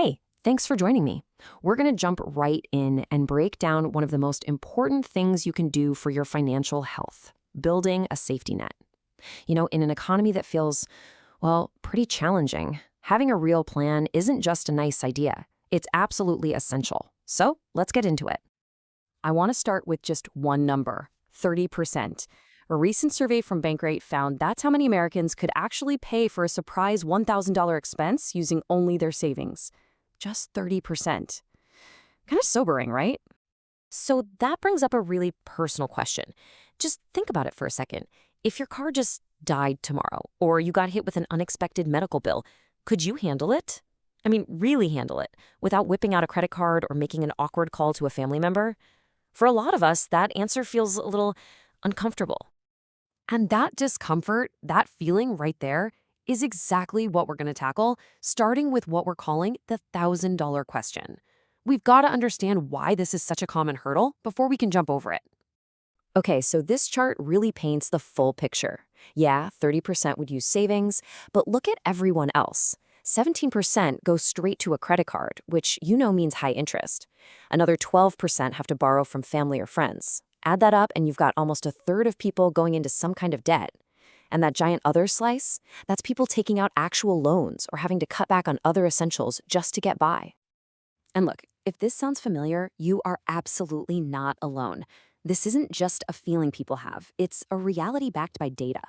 Hey, thanks for joining me. We're going to jump right in and break down one of the most important things you can do for your financial health: building a safety net. In an economy that feels, well, pretty challenging, having a real plan isn't just a nice idea. It's absolutely essential. So let's get into it. I want to start with just one number: 30%. A recent survey from Bankrate found that's how many Americans could actually pay for a surprise $1,000 expense using only their savings. Just 30%. Kind of sobering, right? So that brings up a really personal question. Just think about it for a second. If your car just died tomorrow, or you got hit with an unexpected medical bill, could you handle it? I mean, really handle it, without whipping out a credit card or making an awkward call to a family member? For a lot of us, that answer feels a little uncomfortable. And that discomfort, that feeling right there, is exactly what we're going to tackle, starting with what we're calling the $1,000 question. We've got to understand why this is such a common hurdle before we can jump over it. Okay, so this chart really paints the full picture. Yeah, 30% would use savings, but look at everyone else. 17% goes straight to a credit card, which means high interest. Another 12% have to borrow from family or friends. Add that up and you've got almost a third of people going into some kind of debt. And that giant other slice, that's people taking out actual loans or having to cut back on other essentials just to get by. And look, if this sounds familiar, you are absolutely not alone. This isn't just a feeling people have, it's a reality backed by data.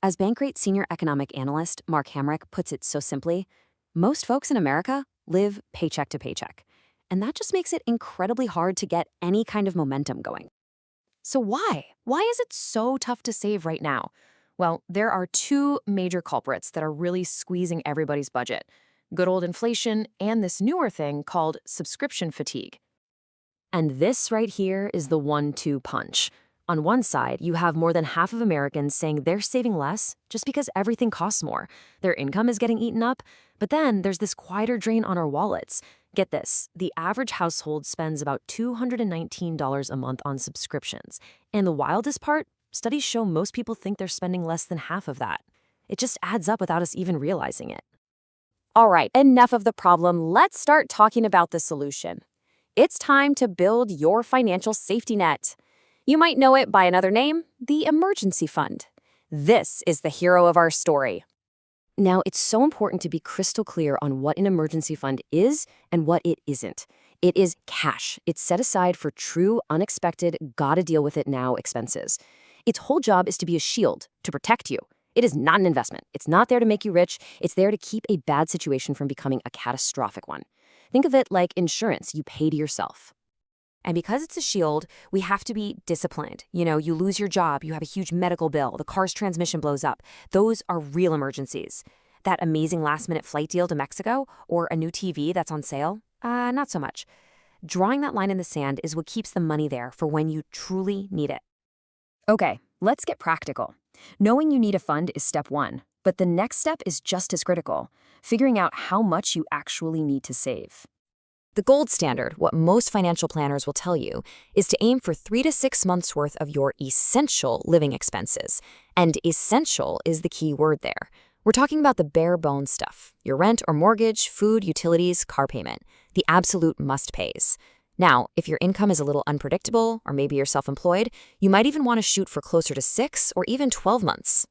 As Bankrate senior economic analyst Mark Hamrick puts it so simply, most folks in America live paycheck to paycheck. And that just makes it incredibly hard to get any kind of momentum going. So why? Why is it so tough to save right now? Well, there are two major culprits that are really squeezing everybody's budget: good old inflation and this newer thing called subscription fatigue. And this right here is the 1-2 punch. On one side, you have more than half of Americans saying they're saving less just because everything costs more. Their income is getting eaten up. But then there's this quieter drain on our wallets. Get this, the average household spends about $219 a month on subscriptions. And the wildest part, studies show most people think they're spending less than half of that. It just adds up without us even realizing it. All right, enough of the problem. Let's start talking about the solution. It's time to build your financial safety net. You might know it by another name: the emergency fund. This is the hero of our story. Now, it's so important to be crystal clear on what an emergency fund is and what it isn't. It is cash. It's set aside for true, unexpected, gotta deal with it now expenses. Its whole job is to be a shield, to protect you. It is not an investment. It's not there to make you rich. It's there to keep a bad situation from becoming a catastrophic one. Think of it like insurance you pay to yourself. And because it's a shield, we have to be disciplined. You lose your job, you have a huge medical bill, the car's transmission blows up. Those are real emergencies. That amazing last-minute flight deal to Mexico or a new TV that's on sale? Not so much. Drawing that line in the sand is what keeps the money there for when you truly need it. Okay, let's get practical. Knowing you need a fund is step one, but the next step is just as critical: figuring out how much you actually need to save. The gold standard, what most financial planners will tell you, is to aim for 3 to 6 months worth of your essential living expenses. And essential is the key word there. We're talking about the bare bones stuff: your rent or mortgage, food, utilities, car payment, the absolute must-pays. Now, if your income is a little unpredictable, or maybe you're self-employed, you might even want to shoot for closer to 6 or even 12 months.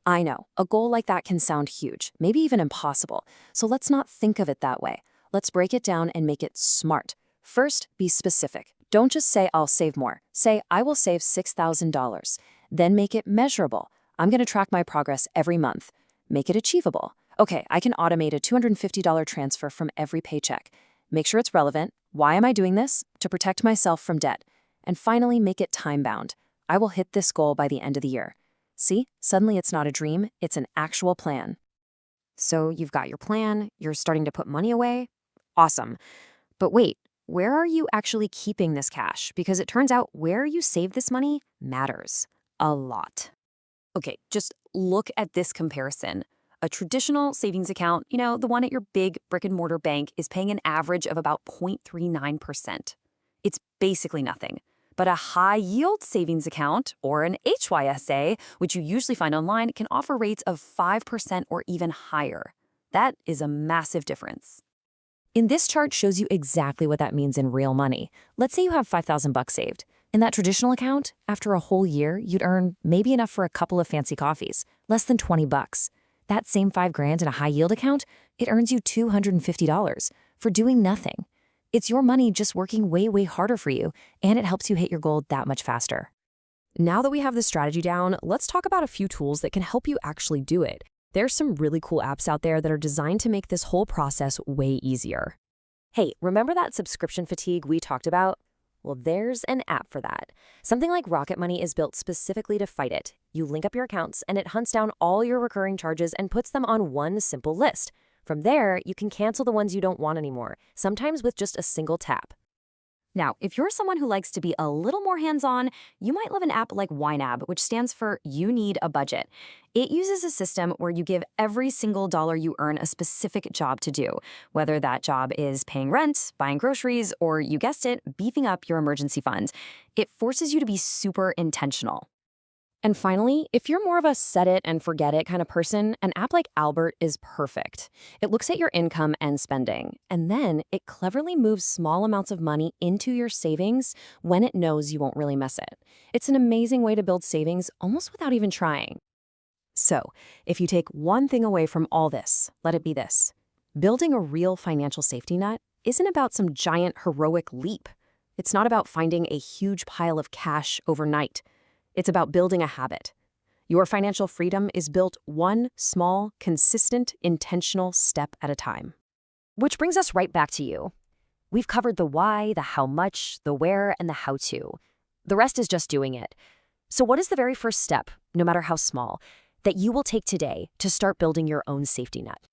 I know, a goal like that can sound huge, maybe even impossible. So let's not think of it that way. Let's break it down and make it smart. First, be specific. Don't just say, "I'll save more." Say, "I will save $6,000. Then make it measurable. I'm going to track my progress every month. Make it achievable. Okay, I can automate a $250 transfer from every paycheck. Make sure it's relevant. Why am I doing this? To protect myself from debt. And finally, make it time-bound. I will hit this goal by the end of the year. See, suddenly it's not a dream, it's an actual plan. So you've got your plan, you're starting to put money away. Awesome. But wait, where are you actually keeping this cash? Because it turns out where you save this money matters a lot. Okay, just look at this comparison. A traditional savings account, the one at your big brick-and-mortar bank, is paying an average of about 0.39%. It's basically nothing. But a high-yield savings account, or an HYSA, which you usually find online, can offer rates of 5% or even higher. That is a massive difference. In this chart shows you exactly what that means in real money. Let's say you have 5,000 bucks saved. In that traditional account, after a whole year, you'd earn maybe enough for a couple of fancy coffees, less than 20 bucks. That same 5 grand in a high yield account, it earns you $250 for doing nothing. It's your money just working way, way harder for you, and it helps you hit your goal that much faster. Now that we have the strategy down, let's talk about a few tools that can help you actually do it. There's some really cool apps out there that are designed to make this whole process way easier. Hey, remember that subscription fatigue we talked about? Well, there's an app for that. Something like Rocket Money is built specifically to fight it. You link up your accounts, and it hunts down all your recurring charges and puts them on one simple list. From there, you can cancel the ones you don't want anymore, sometimes with just a single tap. Now, if you're someone who likes to be a little more hands-on, you might love an app like YNAB, which stands for You Need a Budget. It uses a system where you give every single dollar you earn a specific job to do, whether that job is paying rent, buying groceries, or, you guessed it, beefing up your emergency fund. It forces you to be super intentional. And finally, if you're more of a set it and forget it kind of person, an app like Albert is perfect. It looks at your income and spending, and then it cleverly moves small amounts of money into your savings when it knows you won't really mess it. It's an amazing way to build savings almost without even trying. So, if you take one thing away from all this, let it be this. Building a real financial safety net isn't about some giant heroic leap. It's not about finding a huge pile of cash overnight. It's about building a habit. Your financial freedom is built one small, consistent, intentional step at a time. Which brings us right back to you. We've covered the why, the how much, the where, and the how to. The rest is just doing it. So what is the very first step, no matter how small, that you will take today to start building your own safety net?